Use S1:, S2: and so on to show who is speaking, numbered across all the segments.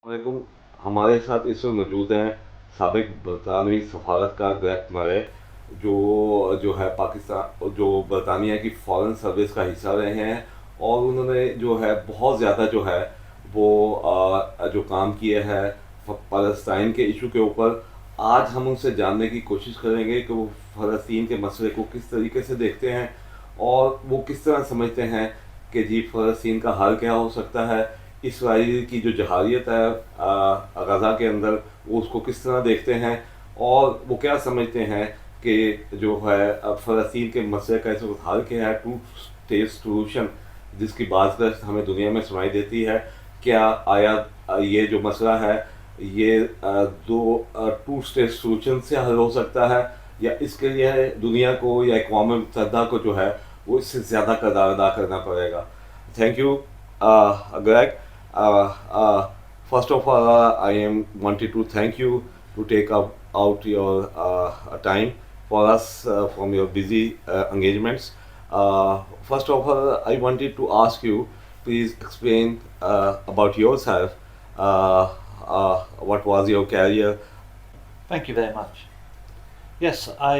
S1: वालेकुम। हमारे साथ इस वक्त मौजूद हैं साबिक बरतानवी सफारतकार ग्रेग मरे, जो जो है पाकिस्तान, जो बरतानिया की फ़ॉरेन सर्विस का हिस्सा रहे हैं। और उन्होंने जो है बहुत ज़्यादा जो है वो जो काम किए हैं फ़लस्तीन के इशू के ऊपर। आज हम उनसे जानने की कोशिश करेंगे कि वो फ़लस्तीन के मसले को किस तरीके से देखते हैं और वो किस तरह समझते हैं कि जी फ़लस्तीन का हल क्या हो सकता है। इसराइल की जो जहारियत है गज़ा के अंदर, वो उसको किस तरह देखते हैं और वो क्या समझते हैं कि जो है फ़लस्तीन के मसले का इस वक्त हल क्या है, टू स्टेट सॉल्यूशन जिसकी बात हमें दुनिया में सुनाई देती है। क्या आया ये जो मसला है ये दो टू स्टेट सॉल्यूशन से हल हो सकता है, या इसके लिए दुनिया को या अक़वाम मुत्तहिदा को जो है वो इससे ज़्यादा किरदार अदा करना पड़ेगा। Thank you Greg. Uh, uh, First of all, I am wanted to thank you to take out your time for us from your busy engagements. First of all, I wanted to ask you, please explain about yourself. What was your career?
S2: Thank you very much. Yes, I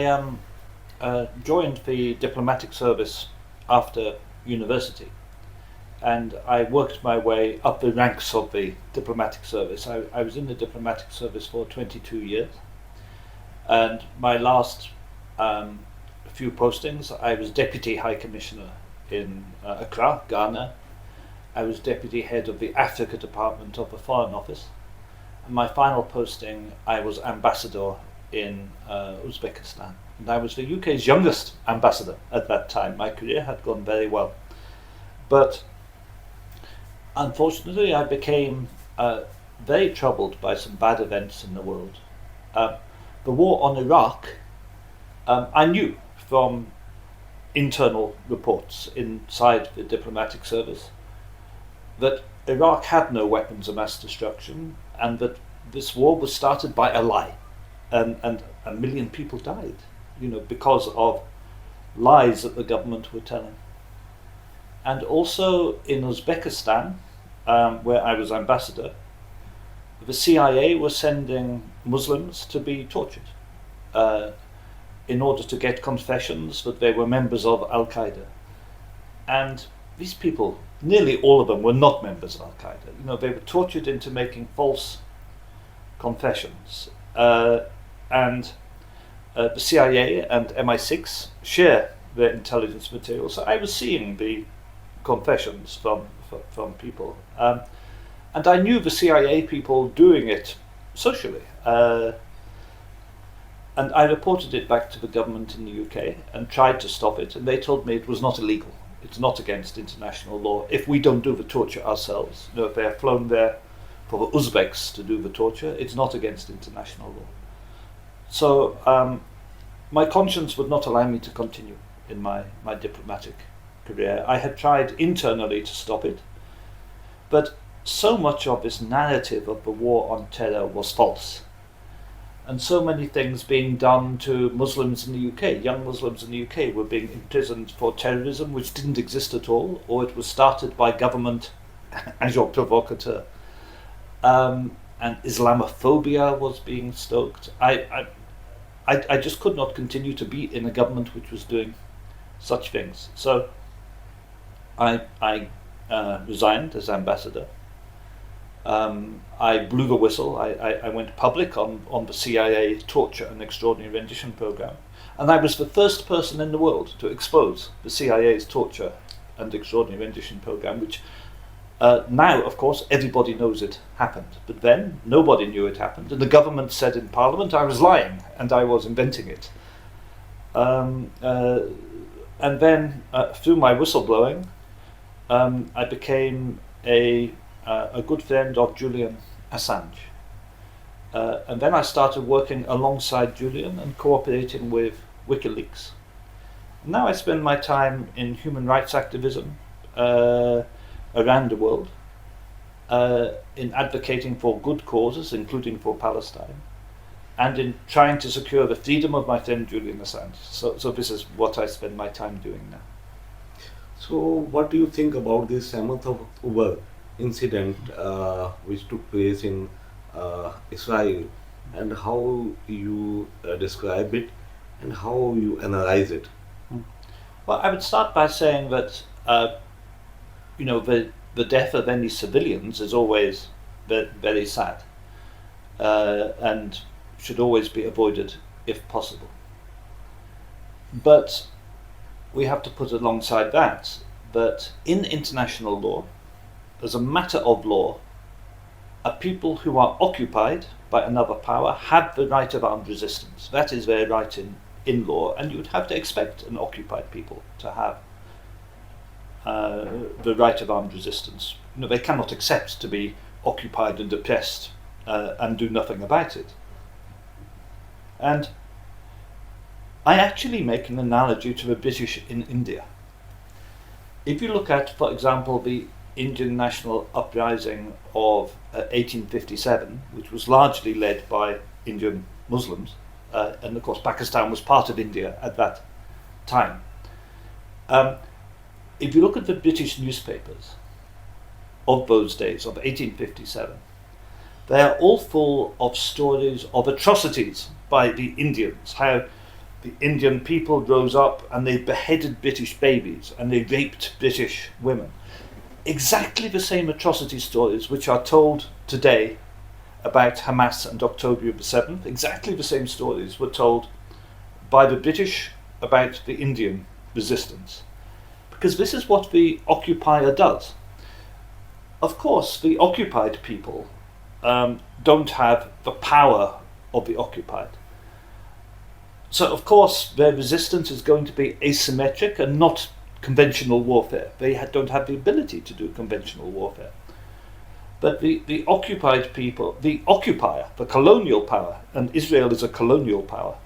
S2: joined the diplomatic service after university, and I worked my way up the ranks of the diplomatic service. I was in the diplomatic service for 22 years, and my last few postings, I was Deputy High Commissioner in Accra, Ghana. I was Deputy Head of the Africa Department of the Foreign Office. And my final posting, I was Ambassador in Uzbekistan. And I was the UK's youngest ambassador at that time. My career had gone very well. But unfortunately, I became very troubled by some bad events in the world. The war on Iraq, I knew from internal reports inside the diplomatic service that Iraq had no weapons of mass destruction, and that this war was started by a lie, and a million people died, because of lies that the government were telling. And also in Uzbekistan, where I was ambassador, the CIA was sending Muslims to be tortured in order to get confessions that they were members of Al-Qaeda. And these people, nearly all of them, were not members of Al-Qaeda. They were tortured into making false confessions. And the CIA and MI6 share their intelligence material. So I was seeing the confessions from people. And I knew the CIA people doing it socially. And I reported it back to the government in the UK and tried to stop it. And they told me it was not illegal. It's not against international law. If we don't do the torture ourselves, if they're flown there for the Uzbeks to do the torture, it's not against international law. So my conscience would not allow me to continue in my diplomatic career. I had tried internally to stop it, but so much of this narrative of the war on terror was false. And so many things being done to Muslims in the UK. Young Muslims in the UK were being imprisoned for terrorism, which didn't exist at all, or it was started by government agent provocateur. And Islamophobia was being stoked. I just could not continue to be in a government which was doing such things. So I resigned as ambassador. I blew the whistle. I went public on the CIA torture and extraordinary rendition program. And I was the first person in the world to expose the CIA's torture and extraordinary rendition program, which now, of course, everybody knows it happened. But then, nobody knew it happened. And the government said in Parliament I was lying and I was inventing it. And then, through my whistleblowing, I became a good friend of Julian Assange. And then I started working alongside Julian and cooperating with WikiLeaks. Now I spend my time in human rights activism around the world, in advocating for good causes, including for Palestine, and in trying to secure the freedom of my friend Julian Assange. So this is what I spend my time doing now.
S1: So, what do you think about this 7th of October incident which took place in Israel, and how you describe it and how you analyze it.
S2: Well, I would start by saying that the death of any civilians is always very sad, and should always be avoided if possible. But we have to put alongside that in international law, as a matter of law, a people who are occupied by another power have the right of armed resistance. That is their right in law, and you would have to expect an occupied people to have the right of armed resistance. They cannot accept to be occupied and oppressed and do nothing about it. And I actually make an analogy to the British in India. If you look at, for example, the Indian national uprising of 1857, which was largely led by Indian Muslims, and of course Pakistan was part of India at that time. If you look at the British newspapers of those days, of 1857, they are all full of stories of atrocities by the Indians, how the Indian people rose up and they beheaded British babies and they raped British women. Exactly the same atrocity stories which are told today about Hamas and October the 7th, exactly the same stories were told by the British about the Indian resistance. Because this is what the occupier does. Of course, the occupied people don't have the power of the occupied. So, of course, their resistance is going to be asymmetric and not conventional warfare. They don't have the ability to do conventional warfare. But the occupied people, the occupier, the colonial power, and Israel is a colonial power,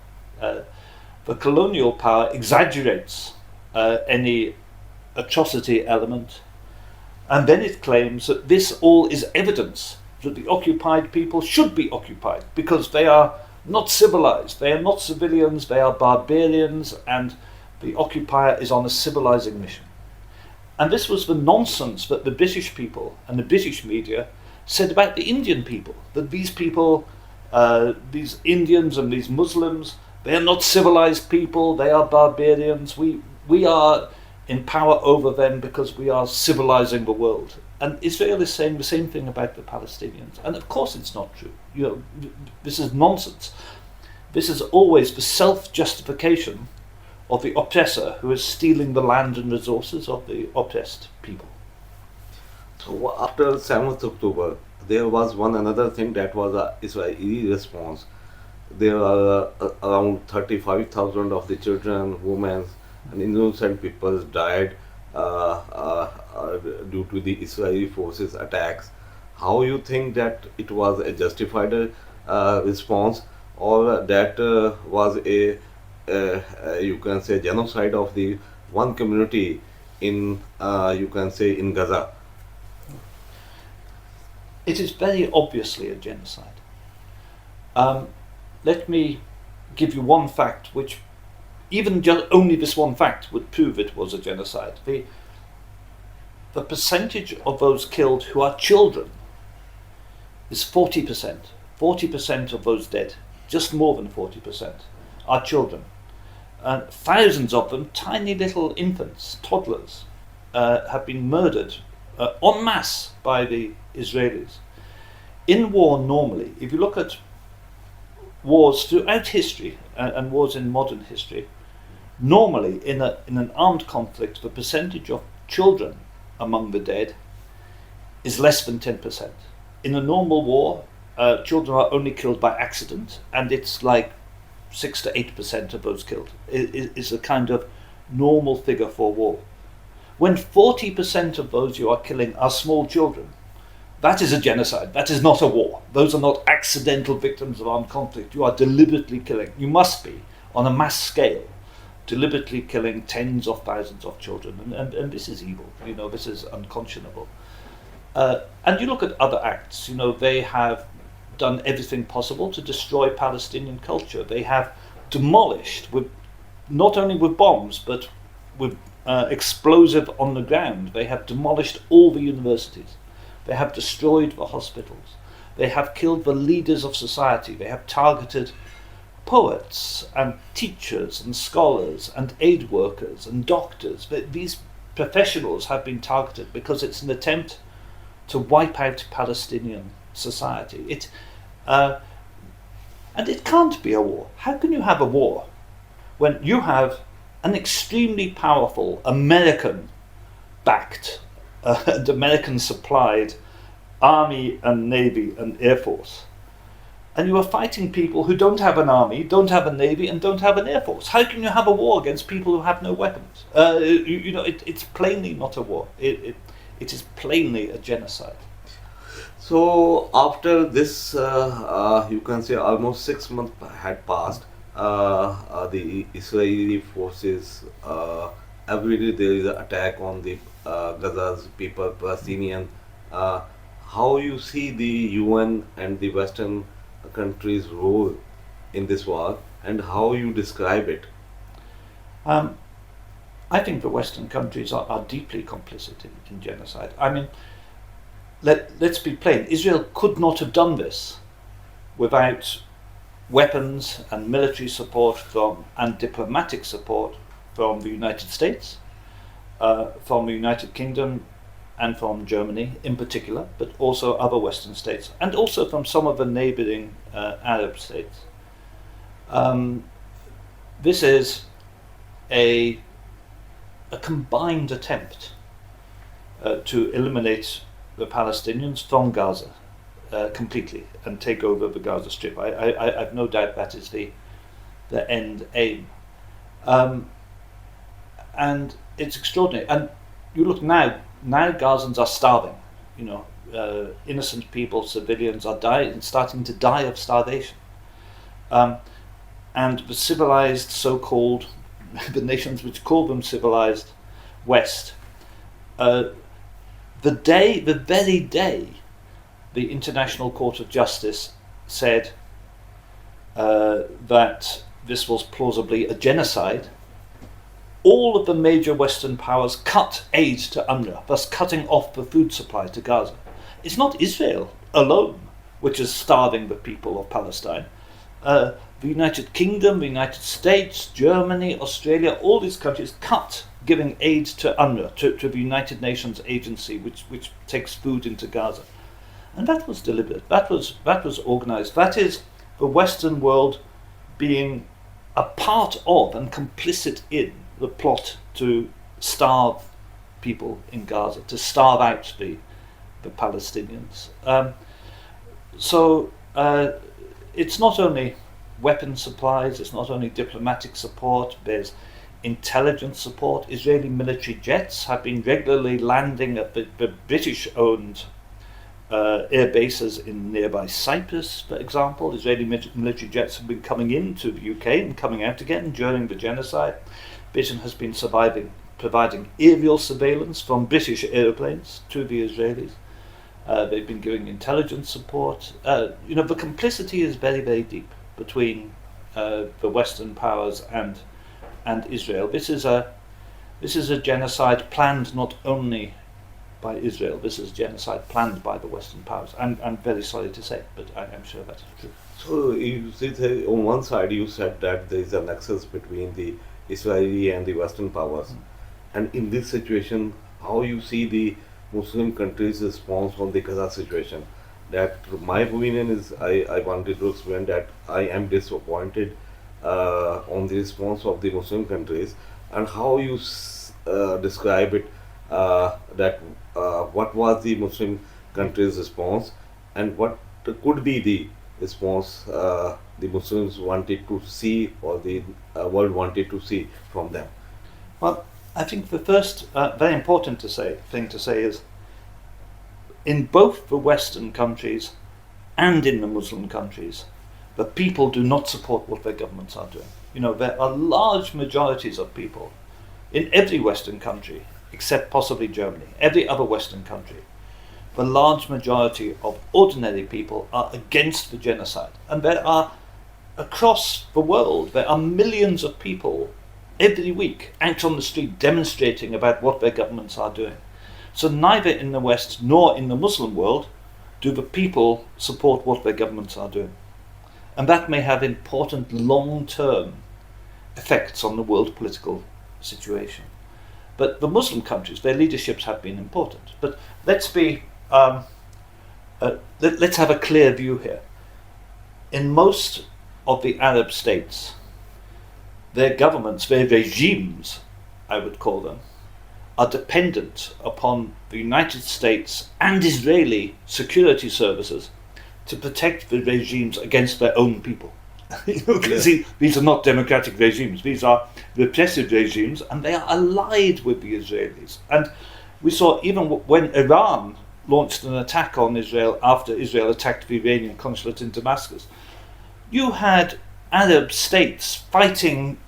S2: the colonial power exaggerates any atrocity element, and then it claims that this all is evidence that the occupied people should be occupied because they are not civilized, they are not civilians, they are barbarians, and the occupier is on a civilizing mission. And this was the nonsense that the British people and the British media said about the Indian people, that these people, these Indians and these Muslims, they are not civilized people, they are barbarians, we are in power over them because we are civilizing the world. And Israel is saying the same thing about the Palestinians. And of course it's not true. This is nonsense. This is always the self-justification of the oppressor who is stealing the land and resources of the oppressed people.
S1: So after 7th October, there was one another thing that was a Israeli response. There are around 35,000 of the children, women, and innocent people died due to the Israeli forces attacks. How you think that it was a justified response, or that was a you can say genocide of the one community in you can say in Gaza?
S2: It is very obviously a genocide. Let me give you one fact which even just only this one fact would prove it was a genocide. The percentage of those killed who are children is 40%. 40% of those dead, just more than 40%, are children. And thousands of them, tiny little infants, toddlers, have been murdered en masse by the Israelis. In war normally, if you look at wars throughout history and wars in modern history, normally in an armed conflict, the percentage of children among the dead is less than 10%. In a normal war, children are only killed by accident, and it's like 6 to 8% of those killed. It is a kind of normal figure for war. When 40% of those you are killing are small children, that is a genocide. That is not a war. Those are not accidental victims of armed conflict. You are deliberately killing. You must be, on a mass scale, deliberately killing tens of thousands of children. And this is evil. This is unconscionable. And you look at other acts. They have done everything possible to destroy Palestinian culture. They have demolished, not only with bombs, but with explosive on the ground. They have demolished all the universities. They have destroyed the hospitals. They have killed the leaders of society. They have targeted poets and teachers and scholars and aid workers and doctors. These professionals have been targeted because it's an attempt to wipe out Palestinian society. And it can't be a war. How can you have a war when you have an extremely powerful American-backed and American-supplied army and navy and air force, and you are fighting people who don't have an army, don't have a navy, and don't have an air force? How can you have a war against people who have no weapons? It's plainly not a war. It is plainly a genocide.
S1: So after this, you can say almost 6 months had passed. The Israeli forces, every day there is an attack on the Gaza's people, Palestinian. How you see the UN and the Western countries' role in this war, and how you describe it?
S2: I think the Western countries are deeply complicit in genocide. I mean, let's be plain. Israel could not have done this without weapons and military support and diplomatic support from the United States, from the United Kingdom, and from Germany in particular, but also other Western states, and also from some of the neighbouring Arab states. This is a combined attempt to eliminate the Palestinians from Gaza completely and take over the Gaza Strip. I have no doubt that is the end aim. And it's extraordinary. And you look now Gazans are starving. Innocent people, civilians are starting to die of starvation. And the civilized, so-called, the nations which call them civilized West, the very day the International Court of Justice said that this was plausibly a genocide, all of the major Western powers cut aid to UNRWA, thus cutting off the food supply to Gaza. It's not Israel alone which is starving the people of Palestine. The United Kingdom, the United States, Germany, Australia, all these countries cut giving aid to UNRWA, to the United Nations agency which takes food into Gaza. And that was deliberate, that was organised. That is the Western world being a part of and complicit in the plot to starve people in Gaza, to starve out the Palestinians. So it's not only weapon supplies, it's not only diplomatic support, there's intelligence support. Israeli military jets have been regularly landing at the British-owned air bases in nearby Cyprus, for example. Israeli military jets have been coming into the UK and coming out again during the genocide. Britain has been providing aerial surveillance from British aeroplanes to the Israelis. They've been giving intelligence support. The complicity is very, very deep between the Western powers and Israel. This is a genocide planned not only by Israel. This is genocide planned by the Western powers. I'm very sorry to say, but I'm sure that's true.
S1: So you see, on one side you said that there is a nexus between the Israeli and the Western powers, and in this situation, how you see the Muslim countries' response on the Gaza situation? That my opinion is, I wanted to explain that I am disappointed on the response of the Muslim countries, and how you describe it, that what was the Muslim countries' response, and what could be the response the Muslims wanted to see, or the world wanted to see from them?
S2: Well, I think the first very important thing to say is, in both the Western countries and in the Muslim countries, the people do not support what their governments are doing. There are large majorities of people in every Western country, except possibly Germany, every other Western country. The large majority of ordinary people are against the genocide. And there are, across the world, there are millions of people every week out on the street demonstrating about what their governments are doing. So neither in the West nor in the Muslim world do the people support what their governments are doing. And that may have important long-term effects on the world political situation. But the Muslim countries, their leaderships have been important. But let's have a clear view here. In most of the Arab states, their governments, their regimes, I would call them, are dependent upon the United States and Israeli security services to protect the regimes against their own people. These are not democratic regimes. These are repressive regimes, and they are allied with the Israelis. And we saw even when Iran launched an attack on Israel after Israel attacked the Iranian consulate in Damascus, you had Arab states fighting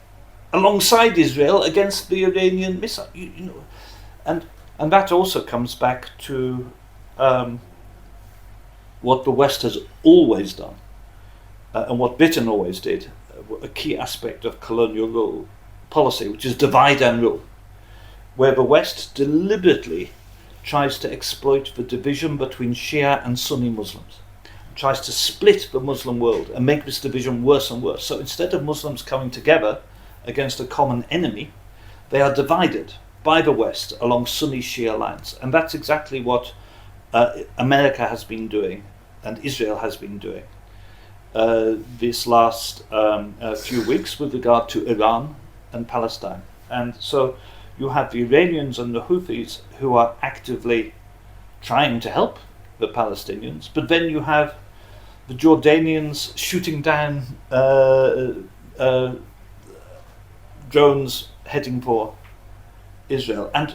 S2: alongside Israel against the Iranian missile. And that also comes back to what the West has always done. And what Britain always did, a key aspect of colonial rule policy, which is divide and rule, where the West deliberately tries to exploit the division between Shia and Sunni Muslims, tries to split the Muslim world and make this division worse and worse. So instead of Muslims coming together against a common enemy, they are divided by the West along Sunni-Shia lines. And that's exactly what America has been doing and Israel has been doing this last few weeks with regard to Iran and Palestine. And so you have the Iranians and the Houthis who are actively trying to help the Palestinians, but then you have the Jordanians shooting down drones heading for Israel. And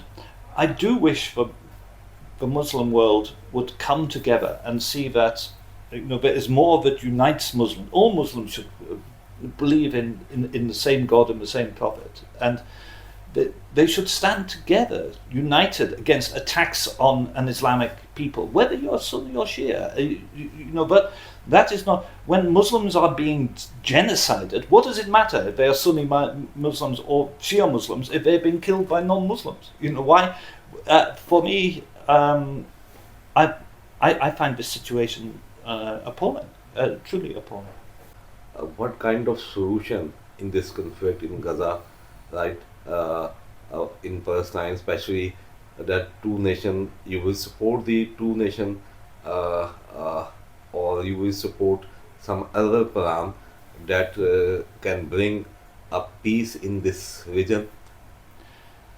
S2: I do wish the Muslim world would come together and see that there is more that unites Muslims. All Muslims should believe in the same God and the same Prophet, and they should stand together, united against attacks on an Islamic people, whether you're Sunni or Shia. But that is not, when Muslims are being genocided, what does it matter if they are Sunni Muslims or Shia Muslims if they're being killed by non-Muslims? Why? For me, I find this situation appalling, truly appalling.
S1: What kind of solution in this conflict in Gaza, right? In Palestine, especially that two nation, you will support the two nation, or you will support some other plan that can bring a peace in this region?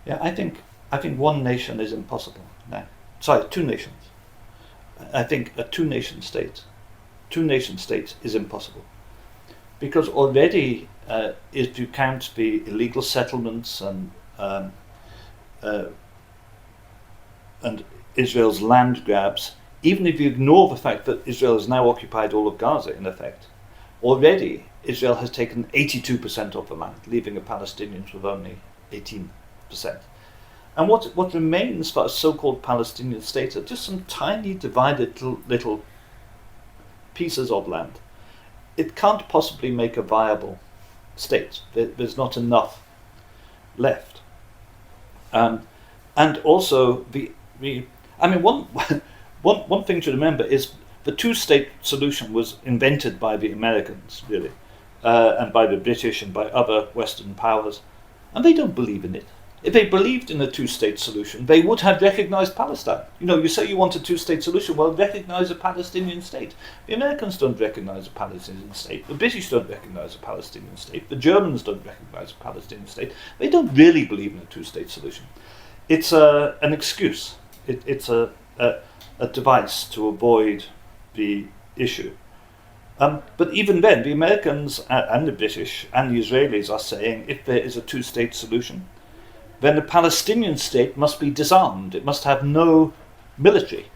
S2: Yeah, I think one nation is impossible now. Sorry, two nations. I think a two nation state is impossible, because already if you count the illegal settlements and Israel's land grabs, even if you ignore the fact that Israel has now occupied all of Gaza in effect, already Israel has taken 82% of the land, leaving the Palestinians with only 18%. And what remains for a so-called Palestinian state are just some tiny divided little pieces of land. It can't possibly make a viable state. There's not enough left. And also one thing to remember is the two-state solution was invented by the Americans, really, and by the British and by other Western powers, and they don't believe in it. If they believed in a two-state solution, they would have recognized Palestine. You say you want a two-state solution, well, recognize a Palestinian state. The Americans don't recognize a Palestinian state. The British don't recognize a Palestinian state. The Germans don't recognize a Palestinian state. They don't really believe in a two-state solution. It's an excuse. It's a device to avoid the issue. But even then, the Americans and the British and the Israelis are saying if there is a two-state solution, then the Palestinian state must be disarmed. It must have no military.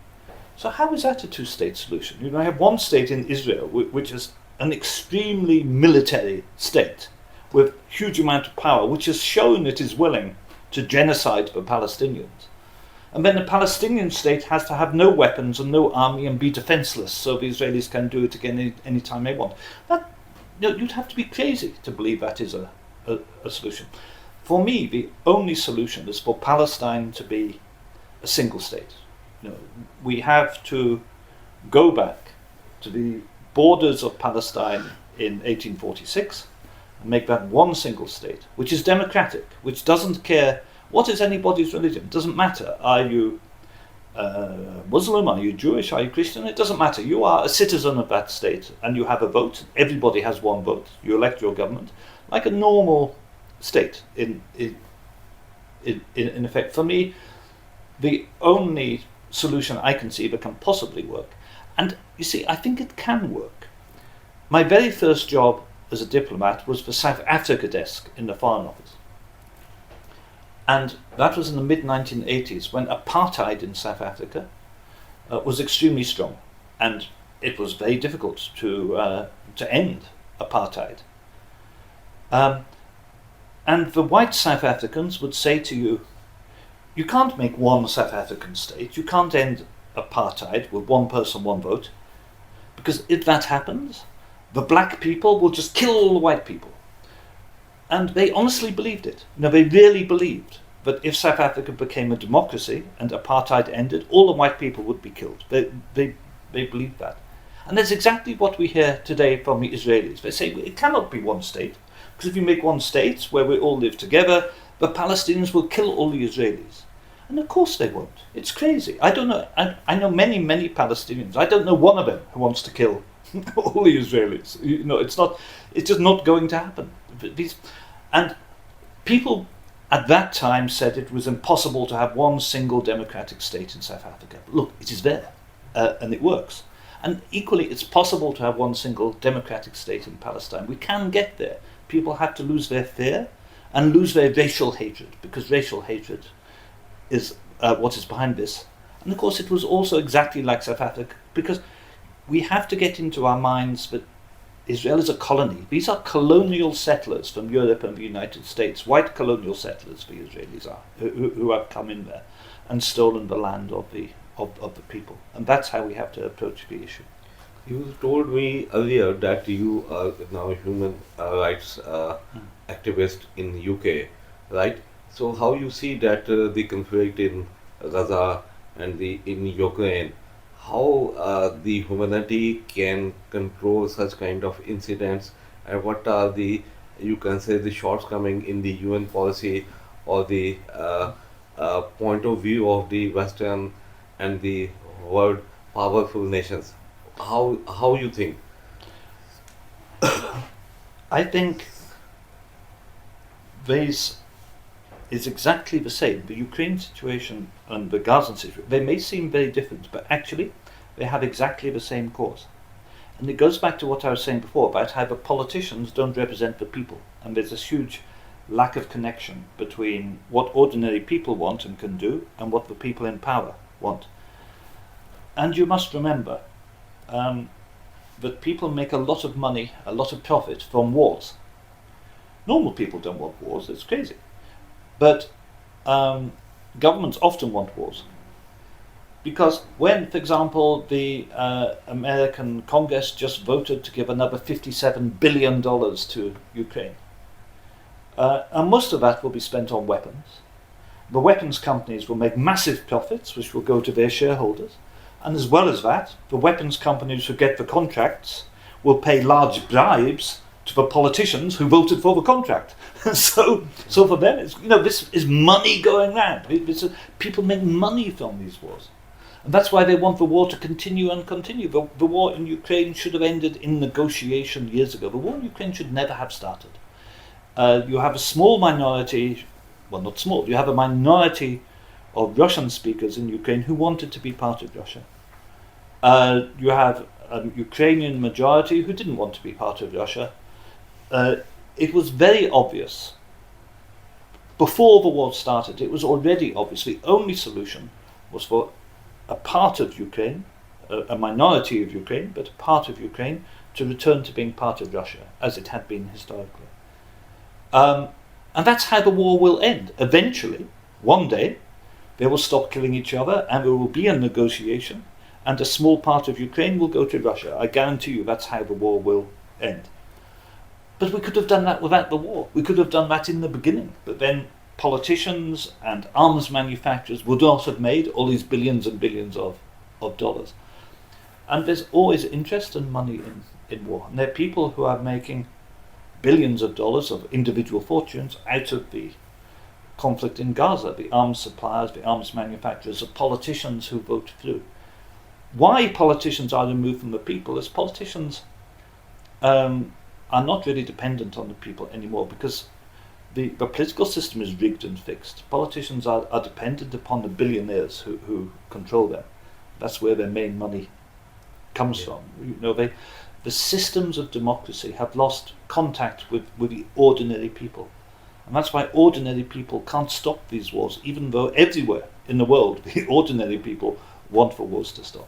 S2: So how is that a two-state solution? I have one state in Israel, which is an extremely military state with huge amount of power, which has shown it is willing to genocide the Palestinians. And then the Palestinian state has to have no weapons and no army and be defenseless, so the Israelis can do it again any time they want. You'd have to be crazy to believe that is a solution. For me, the only solution is for Palestine to be a single state. We have to go back to the borders of Palestine in 1846 and make that one single state, which is democratic, which doesn't care what is anybody's religion. It doesn't matter. Are you Muslim? Are you Jewish? Are you Christian? It doesn't matter. You are a citizen of that state and you have a vote. Everybody has one vote. You elect your government like a normal state in effect. For me, the only solution I can see that can possibly work, and you see, I think it can work. My very first job as a diplomat was for South Africa desk in the Foreign Office. And that was in the mid-1980s when apartheid in South Africa was extremely strong. And it was very difficult to end apartheid. And the white South Africans would say to you, you can't make one South African state, you can't end apartheid with one person, one vote, because if that happens, the black people will just kill all the white people. And they honestly believed it. They really believed that if South Africa became a democracy and apartheid ended, all the white people would be killed. They believed that. And that's exactly what we hear today from the Israelis. They say it cannot be one state, because if you make one state where we all live together, the Palestinians will kill all the Israelis. And of course they won't. It's crazy. I don't know. I know many, many Palestinians. I don't know one of them who wants to kill all the Israelis. It's just not going to happen. And people at that time said it was impossible to have one single democratic state in South Africa. But look, it is there, and it works. And equally, it's possible to have one single democratic state in Palestine. We can get there. People have to lose their fear and lose their racial hatred, because racial hatred is what is behind this. And of course, it was also exactly like South Africa, because we have to get into our minds that Israel is a colony. These are colonial settlers from Europe and the United States, white colonial settlers, the Israelis are, who have come in there and stolen the land of the people. And that's how we have to approach the issue.
S1: You told me earlier that you are now a human rights activist in the UK, right? So how you see that the conflict in Gaza and in Ukraine, how the humanity can control such kind of incidents, and what are the, you can say, the shortcomings in the UN policy or the point of view of the Western and the world powerful nations? How you think?
S2: I think this is exactly the same. The Ukraine situation and the Gaza situation, they may seem very different, but actually they have exactly the same cause. And it goes back to what I was saying before about how the politicians don't represent the people. And there's this huge lack of connection between what ordinary people want and can do and what the people in power want. And you must remember that people make a lot of money, a lot of profit from wars. Normal people don't want wars, it's crazy. But governments often want wars. Because when, for example, the American Congress just voted to give another $57 billion to Ukraine, and most of that will be spent on weapons. The weapons companies will make massive profits, which will go to their shareholders. And as well as that, the weapons companies who get the contracts will pay large bribes to the politicians who voted for the contract. so for them, it's, this is money going round. People make money from these wars. And that's why they want the war to continue and continue. The war in Ukraine should have ended in negotiation years ago. The war in Ukraine should never have started. You have a small minority, well, not small, you have a minority of Russian speakers in Ukraine who wanted to be part of Russia. You have a Ukrainian majority who didn't want to be part of Russia. It was very obvious. Before the war started, it was already obvious. The only solution was for a part of Ukraine, a minority of Ukraine, but a part of Ukraine, to return to being part of Russia, as it had been historically. And that's how the war will end. Eventually, one day, they will stop killing each other and there will be a negotiation and a small part of Ukraine will go to Russia. I guarantee you that's how the war will end. But we could have done that without the war. We could have done that in the beginning. But then politicians and arms manufacturers would not have made all these billions and billions of dollars. And there's always interest and money in war. And there are people who are making billions of dollars of individual fortunes out of the conflict in Gaza, the arms suppliers, the arms manufacturers, the politicians who vote through. Why politicians are removed from the people is politicians are not really dependent on the people anymore, because the political system is rigged and fixed. Politicians are dependent upon the billionaires who control them. That's where their main money comes from. The systems of democracy have lost contact with the ordinary people. And that's why ordinary people can't stop these wars, even though everywhere in the world the ordinary people want for wars to stop.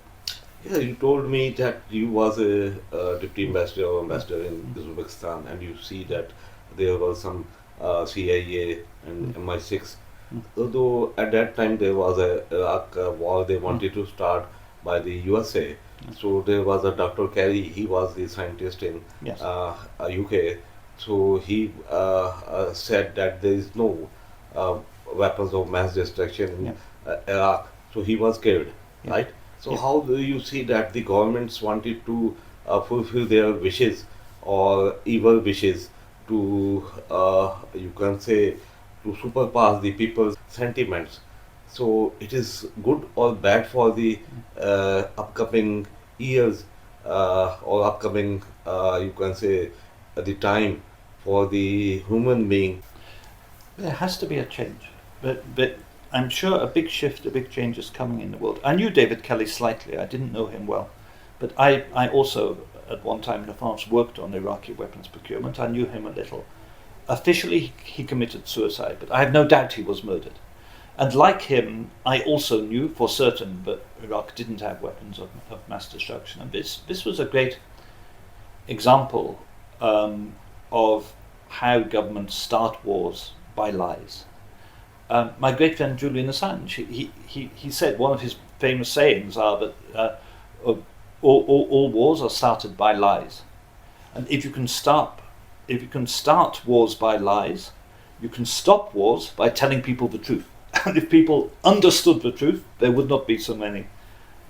S1: Yeah, you told me that you was a deputy ambassador or ambassador in Uzbekistan, and you see that there was some CIA and MI6. Although at that time there was a Iraq war they wanted to start by the USA. So there was a Dr. Kerry, he was the scientist in
S2: Yes.
S1: UK. So he said that there is no weapons of mass destruction in Iraq. So he was killed, right? So how do you see that the governments wanted to fulfill their wishes or evil wishes to, you can say, to superpass the people's sentiments? So it is good or bad for the upcoming years or upcoming, you can say, the time for the human being.
S2: There has to be a change, but I'm sure a big shift, a big change is coming in the world. I knew David Kelly slightly, I didn't know him well, but I also at one time in France worked on Iraqi weapons procurement. I knew him a little. Officially he committed suicide, but I have no doubt he was murdered. And like him, I also knew for certain that Iraq didn't have weapons of mass destruction. And this was a great example of how governments start wars by lies. My great friend Julian Assange, he said one of his famous sayings are that all wars are started by lies. And if you can start wars by lies, you can stop wars by telling people the truth. And if people understood the truth, there would not be so many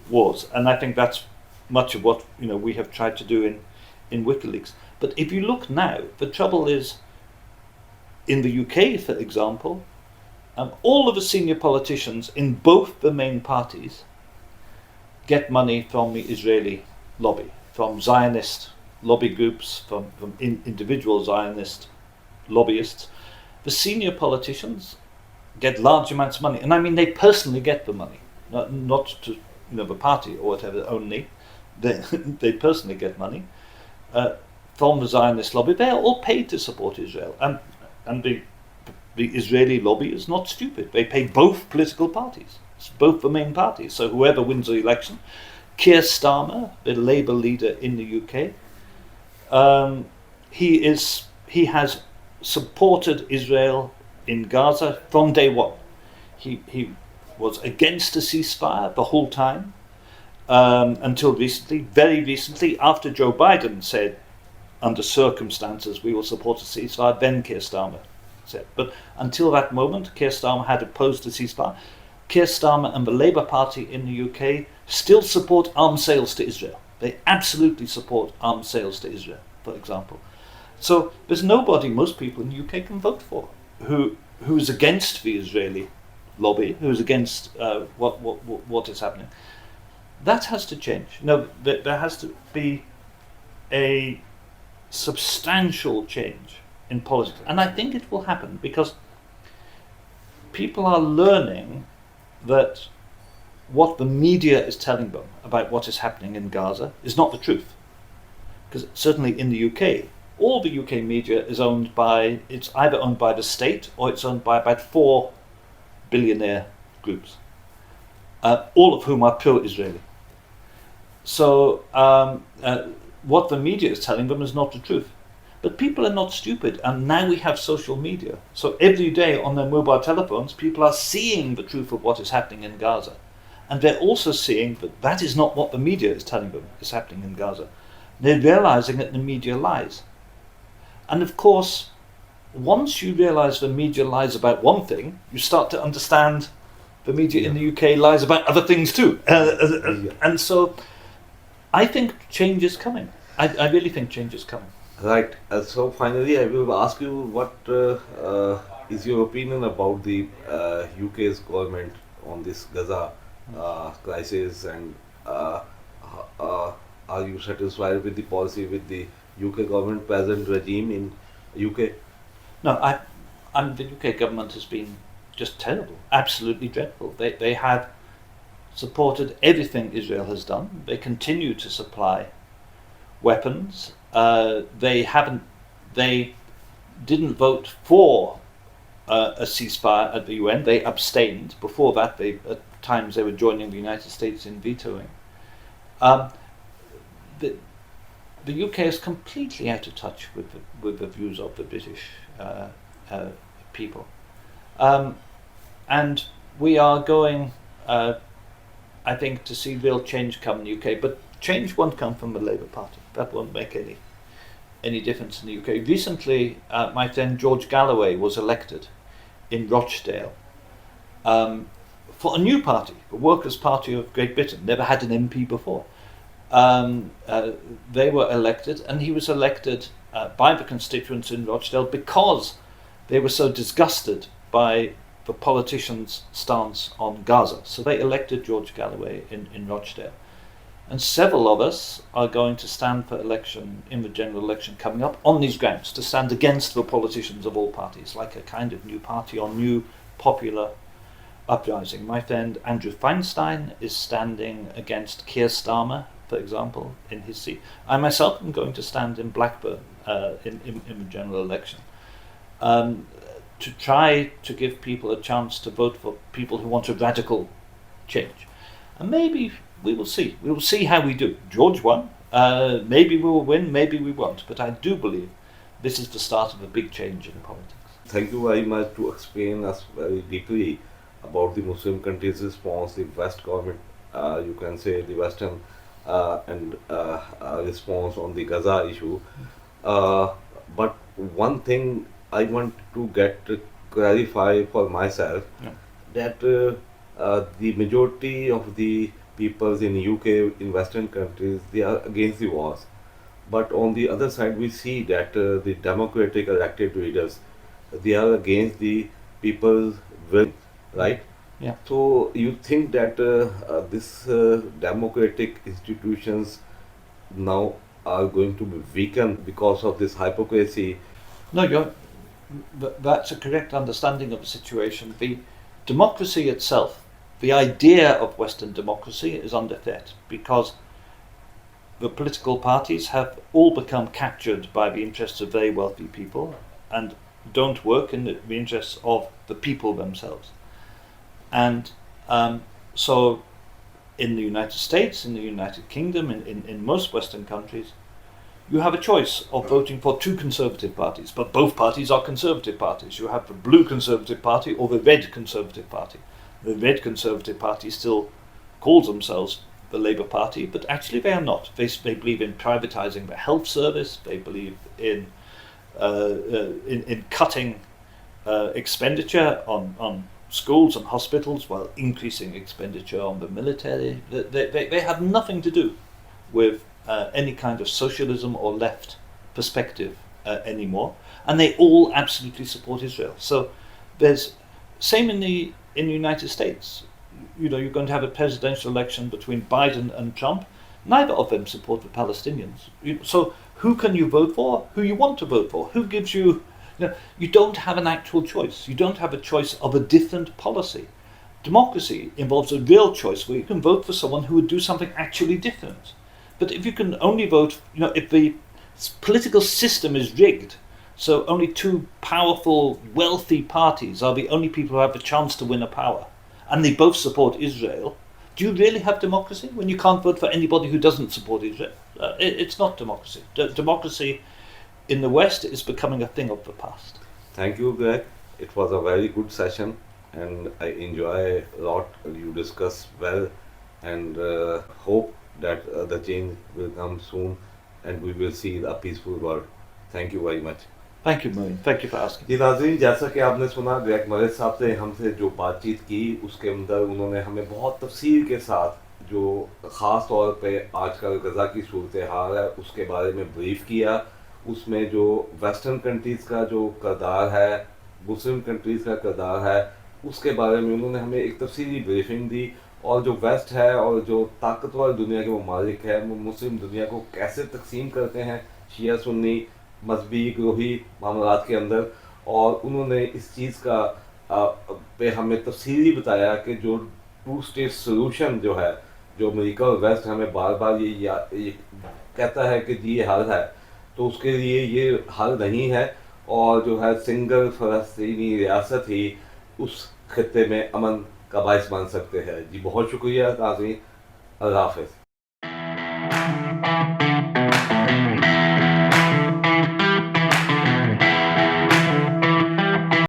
S2: wars. And I think that's much of what we have tried to do in WikiLeaks. But if you look now, the trouble is, in the UK, for example, all of the senior politicians in both the main parties get money from the Israeli lobby, from Zionist lobby groups, from individual Zionist lobbyists. The senior politicians get large amounts of money, and I mean they personally get the money, not to the party or whatever only. They personally get money from the Zionist lobby. They are all paid to support Israel, and the Israeli lobby is not stupid. They pay both political parties, both the main parties. So whoever wins the election, Keir Starmer, the Labour leader in the UK, he has supported Israel in Gaza from day one. He was against a ceasefire the whole time until recently, very recently, after Joe Biden said, under circumstances we will support a ceasefire, then Keir Starmer said. But until that moment, Keir Starmer had opposed the ceasefire. Keir Starmer and the Labour Party in the UK still support arms sales to Israel. They absolutely support arms sales to Israel, for example. So there's nobody most people in the UK can vote for who is against the Israeli lobby, who is against what is happening. That has to change. There has to be a substantial change in politics, and I think it will happen because people are learning that what the media is telling them about what is happening in Gaza is not the truth. Because certainly in the UK, all the UK media is it's either owned by the state or it's owned by about 4 billionaire groups, all of whom are pro-Israeli. So what the media is telling them is not the truth. But people are not stupid, and now we have social media. So every day on their mobile telephones, people are seeing the truth of what is happening in Gaza. And they're also seeing that that is not what the media is telling them is happening in Gaza. They're realizing that the media lies. And of course, once you realise the media lies about one thing, you start to understand the media in the UK lies about other things too. And so I think change is coming. I really think change is coming.
S1: Right. So finally, I will ask you what is your opinion about the UK's government on this Gaza crisis, and are you satisfied with the policy with the UK government present regime in UK?
S2: No, the UK government has been just terrible, absolutely dreadful. They have supported everything Israel has done. They continue to supply weapons. They didn't vote for a ceasefire at the UN. They abstained. Before that, at times they were joining the United States in vetoing. The UK is completely out of touch with the views of the British people, and we are going, I think, to see real change come in the UK. But change won't come from the Labour Party. That won't make any difference in the UK. Recently, my friend George Galloway was elected in Rochdale for a new party, the Workers' Party of Great Britain. Never had an MP before. They were elected, and he was elected by the constituents in Rochdale because they were so disgusted by the politicians' stance on Gaza. So they elected George Galloway in Rochdale. And several of us are going to stand for election in the general election coming up on these grounds, to stand against the politicians of all parties, like a kind of new party or new popular uprising. My friend Andrew Feinstein is standing against Keir Starmer, for example, in his seat. I myself am going to stand in Blackburn in the general election to try to give people a chance to vote for people who want a radical change. And maybe we will see. We will see how we do. George won. Maybe we will win, maybe we won't. But I do believe this is the start of a big change in politics.
S1: Thank you very much to explain us very deeply about the Muslim countries' response, the West government, you can say the Western and response on the Gaza issue. But one thing I want to get clarify for myself, that the majority of the peoples in UK, in Western countries, they are against the wars. But on the other side, we see that the democratic elected leaders, they are against the people's will, right?
S2: Yeah.
S1: So you think that this democratic institutions now are going to be weakened because of this hypocrisy?
S2: No, that's a correct understanding of the situation. The democracy itself, the idea of Western democracy, is under threat because the political parties have all become captured by the interests of very wealthy people and don't work in the interests of the people themselves. And so in the United States, in the United Kingdom, in most Western countries, you have a choice of voting for two conservative parties, but both parties are conservative parties. You have the blue Conservative Party or the red Conservative Party. The red Conservative Party still calls themselves the Labour Party, but actually they are not. They believe in privatising the health service. They believe in cutting expenditure on schools and hospitals while increasing expenditure on the military. They have nothing to do with any kind of socialism or left perspective anymore, and they all absolutely support Israel. So there's same in the United States. You know, you're going to have a presidential election between Biden and Trump. Neither of them support the Palestinians. So who can you vote for? Who you want to vote for? Who gives you? You don't have an actual choice. You don't have a choice of a different policy. Democracy involves a real choice where you can vote for someone who would do something actually different. But if you can only vote, if the political system is rigged, so only two powerful, wealthy parties are the only people who have a chance to win a power, and they both support Israel, do you really have democracy when you can't vote for anybody who doesn't support Israel? It's not democracy. Democracy in the West is becoming a thing of the past.
S1: Thank you, Greg. It was a very good session, and I enjoy a lot. You discuss well, and hope that the change will come soon, and we will see a peaceful world. Thank you very much.
S2: Thank you, Maureen. Thank you for asking.
S1: जी नाज़रीन, जैसा कि आपने सुना Greg मरेज साहब से हमसे जो बातचीत की, उसके अंदर उन्होंने हमें बहुत तफसील के साथ जो ख़ास तौर पे आजकल गज़ा की सूरत हाल है उसके बारे में ब्रीफ किया। उसमें जो वेस्टर्न कंट्रीज़ का जो किरदार है, मुस्लिम कंट्रीज़ का किरदार है, उसके बारे में उन्होंने हमें एक तफसीली ब्रीफिंग दी। और जो वेस्ट है और जो ताकतवर दुनिया के ममालिक है, वो मुस्लिम दुनिया को कैसे तकसीम करते हैं शिया सुन्नी मजहबी ग्रोही मामलात के अंदर। और उन्होंने इस चीज़ का पे हमें तफसीली बताया कि जो टू स्टेट सोल्यूशन जो है, जो अमेरिका और वेस्ट हमें बार बार ये कहता है कि जी ये हल है, तो उसके लिए ये हल नहीं है। और जो है सिंगल फ़लस्तीनी रियासत ही उस खत्े में अमन का बायस बन सकते हैं। जी बहुत शुक्रिया नाज़रीन, अल्लाह हाफ़िज़।